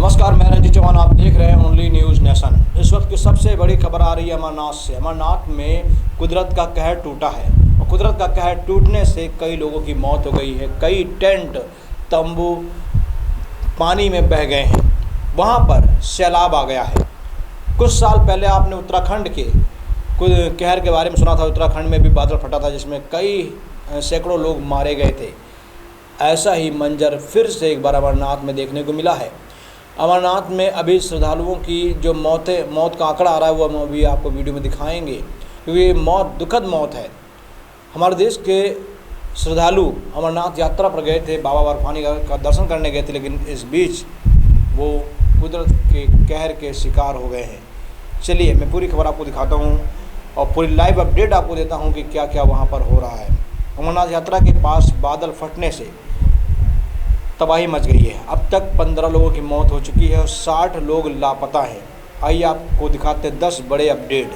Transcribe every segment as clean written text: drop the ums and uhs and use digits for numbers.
नमस्कार, मैं रंजीत चौहान। आप देख रहे हैं ओनली न्यूज़ नेशन। इस वक्त की सबसे बड़ी खबर आ रही है अमरनाथ से। अमरनाथ में कुदरत का कहर टूटा है और कुदरत का कहर टूटने से कई लोगों की मौत हो गई है। कई टेंट तंबू पानी में बह गए हैं। वहाँ पर सैलाब आ गया है। कुछ साल पहले आपने उत्तराखंड के कहर के बारे में सुना था। उत्तराखंड में भी बादल फटा था जिसमें कई सैकड़ों लोग मारे गए थे। ऐसा ही मंजर फिर से एक बार अमरनाथ में देखने को मिला है। अमरनाथ में अभी श्रद्धालुओं की जो मौत का आंकड़ा आ रहा है वो हम अभी आपको वीडियो में दिखाएंगे, क्योंकि ये मौत दुखद मौत है। हमारे देश के श्रद्धालु अमरनाथ यात्रा पर गए थे, बाबा बर्फानी का दर्शन करने गए थे, लेकिन इस बीच वो कुदरत के कहर के शिकार हो गए हैं। चलिए मैं पूरी खबर आपको दिखाता हूँ और पूरी लाइव अपडेट आपको देता हूँ कि क्या क्या वहाँ पर हो रहा है। अमरनाथ यात्रा के पास बादल फटने से तबाही मच गई है। अब तक 15 लोगों की मौत हो चुकी है और 60 लोग लापता हैं। आइए आपको दिखाते हैं 10 बड़े अपडेट।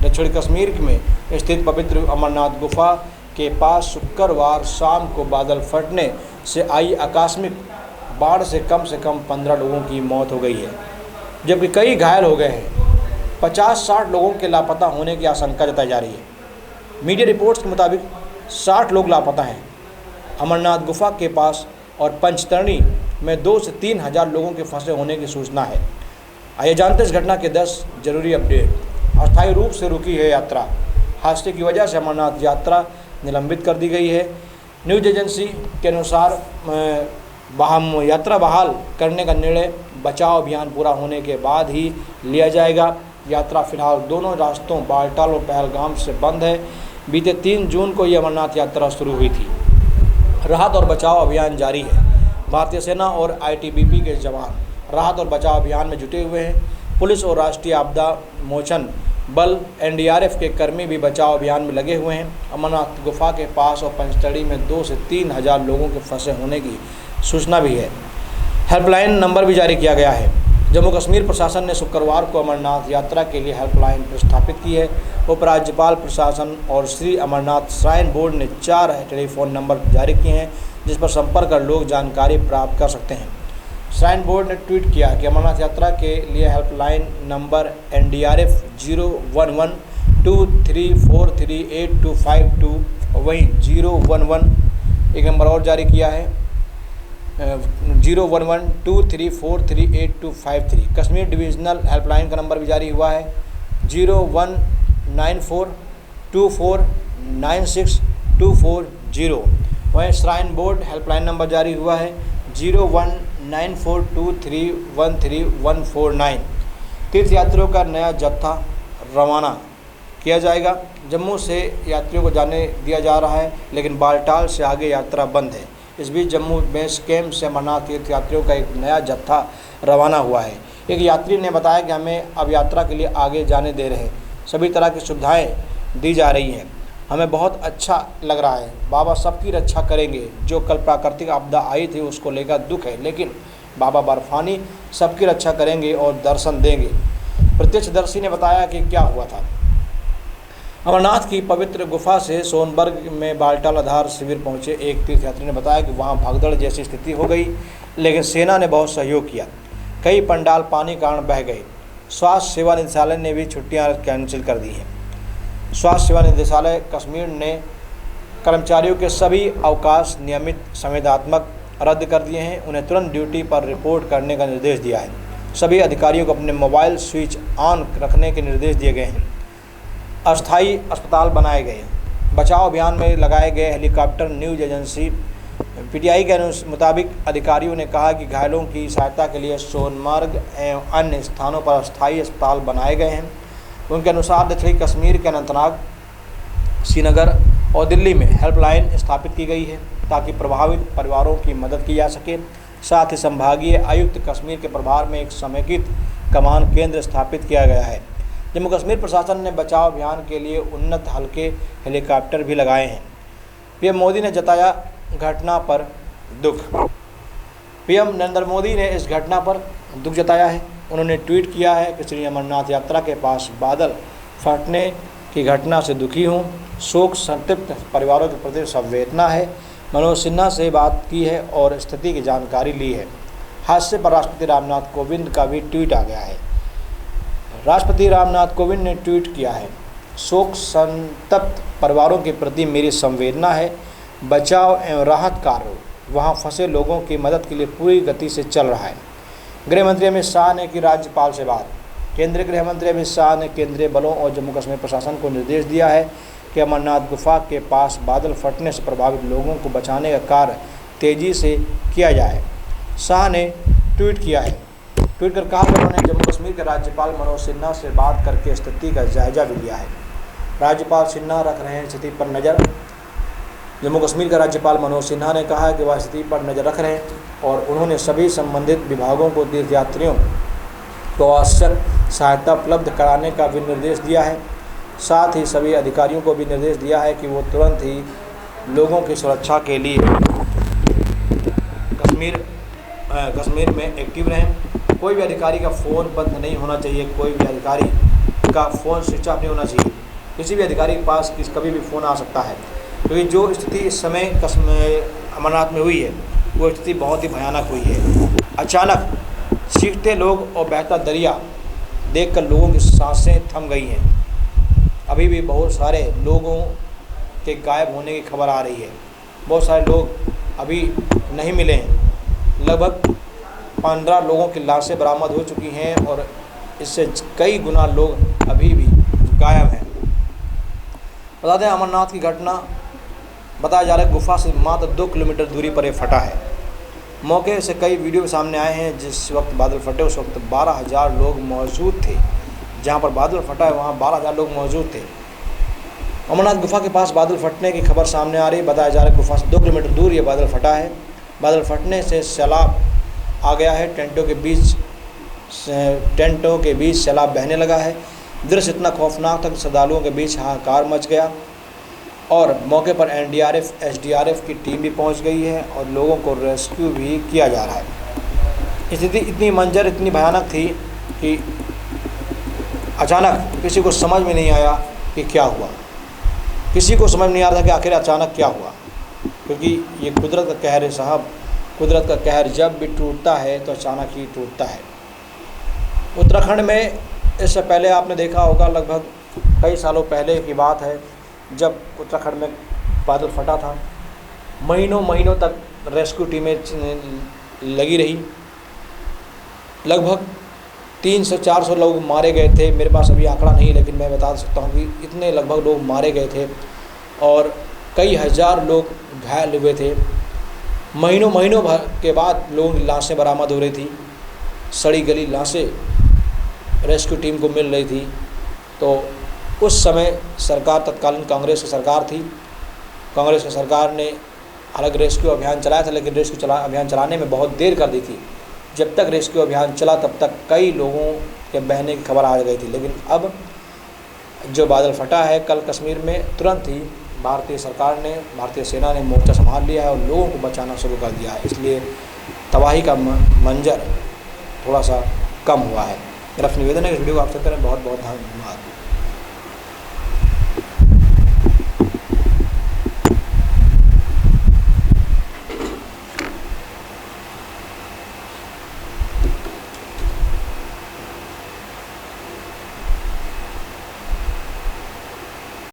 दक्षिण कश्मीर में स्थित पवित्र अमरनाथ गुफा के पास शुक्रवार शाम को बादल फटने से आई आकस्मिक बाढ़ से कम 15 लोगों की मौत हो गई है, जबकि कई घायल हो गए हैं। 50-60 लोगों के लापता होने की आशंका जताई जा रही है। मीडिया रिपोर्ट्स के मुताबिक 60 लोग लापता हैं। अमरनाथ गुफा के पास और पंचतरणी में 2 से 3 हज़ार लोगों के फंसे होने की सूचना है। आइए जानते हैं इस घटना के 10 जरूरी अपडेट। अस्थायी रूप से रुकी है यात्रा। हादसे की वजह से अमरनाथ यात्रा निलंबित कर दी गई है। न्यूज़ एजेंसी के अनुसार यात्रा बहाल करने का निर्णय बचाव अभियान पूरा होने के बाद ही लिया जाएगा। यात्रा फिलहाल दोनों रास्तों बालटाल और पहलगाम से बंद है। बीते 3 जून को ये अमरनाथ यात्रा शुरू हुई थी। राहत और बचाव अभियान जारी है। भारतीय सेना और आईटीबीपी के जवान राहत और बचाव अभियान में जुटे हुए हैं। पुलिस और राष्ट्रीय आपदा मोचन बल एनडीआरएफ के कर्मी भी बचाव अभियान में लगे हुए हैं। अमरनाथ गुफा के पास और पंचतड़ी में 2 से 3 हज़ार लोगों के फंसे होने की सूचना भी है। हेल्पलाइन नंबर भी जारी किया गया है। जम्मू कश्मीर प्रशासन ने शुक्रवार को अमरनाथ यात्रा के लिए हेल्पलाइन प्रस्थापित की है। उपराज्यपाल प्रशासन और श्री अमरनाथ श्राइन बोर्ड ने 4 टेलीफोन नंबर जारी किए हैं जिस पर संपर्क कर लोग जानकारी प्राप्त कर सकते हैं। श्राइन बोर्ड ने ट्वीट किया कि अमरनाथ यात्रा के लिए हेल्पलाइन नंबर NDRF 01123438252 वहीं 011 एक नंबर और जारी किया है 01123438253। कश्मीर डिविजनल हेल्पलाइन का नंबर भी जारी हुआ है 019424962440। वहीं श्राइन बोर्ड हेल्पलाइन नंबर जारी हुआ है 019423131149। तीर्थयात्रियों का नया जत्था रवाना किया जाएगा। जम्मू से यात्रियों को जाने दिया जा रहा है, लेकिन बालटाल से आगे यात्रा बंद है। इस बीच जम्मू बेस कैंप से अमरनाथ तीर्थयात्रियों का एक नया जत्था रवाना हुआ है। एक यात्री ने बताया कि हमें अब यात्रा के लिए आगे जाने दे रहे हैं। सभी तरह की सुविधाएं दी जा रही हैं। हमें बहुत अच्छा लग रहा है। बाबा सबकी रक्षा करेंगे। जो कल प्राकृतिक आपदा आई थी उसको लेकर दुख है, लेकिन बाबा बर्फानी सबकी रक्षा करेंगे और दर्शन देंगे। प्रत्यक्षदर्शी ने बताया कि क्या हुआ था। अमरनाथ की पवित्र गुफा से सोनबर्ग में बालटाल आधार शिविर पहुंचे एक तीर्थयात्री ने बताया कि वहां भगदड़ जैसी स्थिति हो गई, लेकिन सेना ने बहुत सहयोग किया। कई पंडाल पानी के कारण बह गए। स्वास्थ्य सेवा निदेशालय ने भी छुट्टियां कैंसिल कर दी हैं। स्वास्थ्य सेवा निदेशालय कश्मीर ने कर्मचारियों के सभी अवकाश नियमित संवेदनात्मक रद्द कर दिए हैं। उन्हें तुरंत ड्यूटी पर रिपोर्ट करने का निर्देश दिया है। सभी अधिकारियों को अपने मोबाइल स्विच ऑन रखने के निर्देश दिए गए हैं। अस्थायी अस्पताल बनाए गए। बचाव अभियान में लगाए गए हेलीकॉप्टर। न्यूज़ एजेंसी PTI के मुताबिक अधिकारियों ने कहा कि घायलों की सहायता के लिए सोनमर्ग एवं अन्य स्थानों पर अस्थायी अस्पताल बनाए गए हैं। उनके अनुसार दक्षिणी कश्मीर के अनंतनाग, श्रीनगर और दिल्ली में हेल्पलाइन स्थापित की गई है ताकि प्रभावित परिवारों की मदद की जा सके। साथ ही संभागीय आयुक्त कश्मीर के प्रभार में एक समेकित कमान केंद्र स्थापित किया गया है। जम्मू कश्मीर प्रशासन ने बचाव अभियान के लिए उन्नत हल्के हेलीकॉप्टर भी लगाए हैं। PM मोदी ने जताया घटना पर दुख। PM नरेंद्र मोदी ने इस घटना पर दुख जताया है। उन्होंने ट्वीट किया है कि श्री अमरनाथ यात्रा के पास बादल फटने की घटना से दुखी हूँ। शोक संतप्त परिवारों के प्रति संवेदना है। मनोज सिन्हा से बात की है और स्थिति की जानकारी ली है। हादसे पर राष्ट्रपति रामनाथ कोविंद का भी ट्वीट आ गया है। राष्ट्रपति रामनाथ कोविंद ने ट्वीट किया है, शोक संतप्त परिवारों के प्रति मेरी संवेदना है। बचाव एवं राहत कार्य वहां फंसे लोगों की मदद के लिए पूरी गति से चल रहा है। गृह मंत्री अमित शाह ने की राज्यपाल से बात। केंद्रीय गृह मंत्री अमित शाह ने केंद्रीय बलों और जम्मू कश्मीर प्रशासन को निर्देश दिया है कि अमरनाथ गुफा के पास बादल फटने से प्रभावित लोगों को बचाने का कार्य तेजी से किया जाए। शाह ने ट्वीट किया है। ट्वीट कर कहा कि उन्होंने जम्मू कश्मीर के राज्यपाल मनोज सिन्हा से बात करके स्थिति का जायजा भी लिया है। राज्यपाल सिन्हा रख रहे हैं स्थिति पर नज़र। जम्मू कश्मीर का राज्यपाल मनोज सिन्हा ने कहा कि वह स्थिति पर नज़र रख रहे हैं और उन्होंने सभी संबंधित विभागों को तीर्थयात्रियों को आवश्यक सहायता उपलब्ध कराने का भी निर्देश दिया है। साथ ही सभी अधिकारियों को भी निर्देश दिया है कि वो तुरंत ही लोगों की सुरक्षा के लिए कश्मीर में एक्टिव रहें। कोई भी अधिकारी का फ़ोन बंद नहीं होना चाहिए, कोई भी अधिकारी का फ़ोन स्विच ऑफ नहीं होना चाहिए। किसी भी अधिकारी के पास कभी भी फ़ोन आ सकता है, क्योंकि जो स्थिति इस समय अमरनाथ में हुई है वो स्थिति बहुत ही भयानक हुई है। अचानक चीखते लोग और बहता दरिया देखकर लोगों की सांसें थम गई हैं। अभी भी बहुत सारे लोगों के गायब होने की खबर आ रही है। बहुत सारे लोग अभी नहीं मिले हैं। लगभग 15 लोगों की लाशें बरामद हो चुकी हैं और इससे कई गुना लोग अभी भी गायब हैं। बता दें, अमरनाथ की घटना बताया जा रहा है गुफा से मात्र 2 किलोमीटर दूरी पर ये फटा है। मौके से कई वीडियो सामने आए हैं। जिस वक्त बादल फटे उस वक्त 12,000 लोग मौजूद थे। जहां पर बादल फटा है वहां 12,000 लोग मौजूद थे। अमरनाथ गुफा के पास बादल फटने की खबर सामने आ रही है। बताया जा रहा है गुफा से 2 किलोमीटर दूर ये बादल फटा है। बादल फटने से सैलाब आ गया है। टेंटों के बीच सैलाब बहने लगा है। दृश्य इतना खौफनाक था कि श्रद्धालुओं के बीच हाहाकार मच गया और मौके पर एनडीआरएफ एसडीआरएफ की टीम भी पहुंच गई है और लोगों को रेस्क्यू भी किया जा रहा है। स्थिति इतनी भयानक थी कि अचानक किसी को समझ में नहीं आया कि क्या हुआ। किसी को समझ नहीं आ रहा था कि आखिर अचानक क्या हुआ, क्योंकि ये कुदरत का कहर है साहब। कुदरत का कहर जब भी टूटता है तो अचानक ही टूटता है। उत्तराखंड में इससे पहले आपने देखा होगा, लगभग कई सालों पहले की बात है, जब उत्तराखंड में बादल फटा था। महीनों तक रेस्क्यू टीमें लगी रही। लगभग 300-400 लोग मारे गए थे। मेरे पास अभी आंकड़ा नहीं, लेकिन मैं बता सकता हूँ कि इतने लगभग लोग मारे गए थे और कई हज़ार लोग घायल हुए थे। महीनों भर के बाद लोगों की लाशें बरामद हो रही थी। सड़ी गली लाशें रेस्क्यू टीम को मिल रही थी। तो उस समय सरकार तत्कालीन कांग्रेस की सरकार थी। कांग्रेस की सरकार ने अलग रेस्क्यू अभियान चलाया था, लेकिन रेस्क्यू अभियान चलाने में बहुत देर कर दी थी। जब तक रेस्क्यू अभियान चला तब तक कई लोगों के बहने की खबर आ गई थी। लेकिन अब जो बादल फटा है कल कश्मीर में, तुरंत ही भारतीय सरकार ने, भारतीय सेना ने मोर्चा संभाल लिया है और लोगों को बचाना शुरू कर दिया है। इसलिए तबाही का मंजर थोड़ा सा कम हुआ है। मेरा निवेदन है कि इस वीडियो को आप सबसे करें। बहुत बहुत धन्यवाद।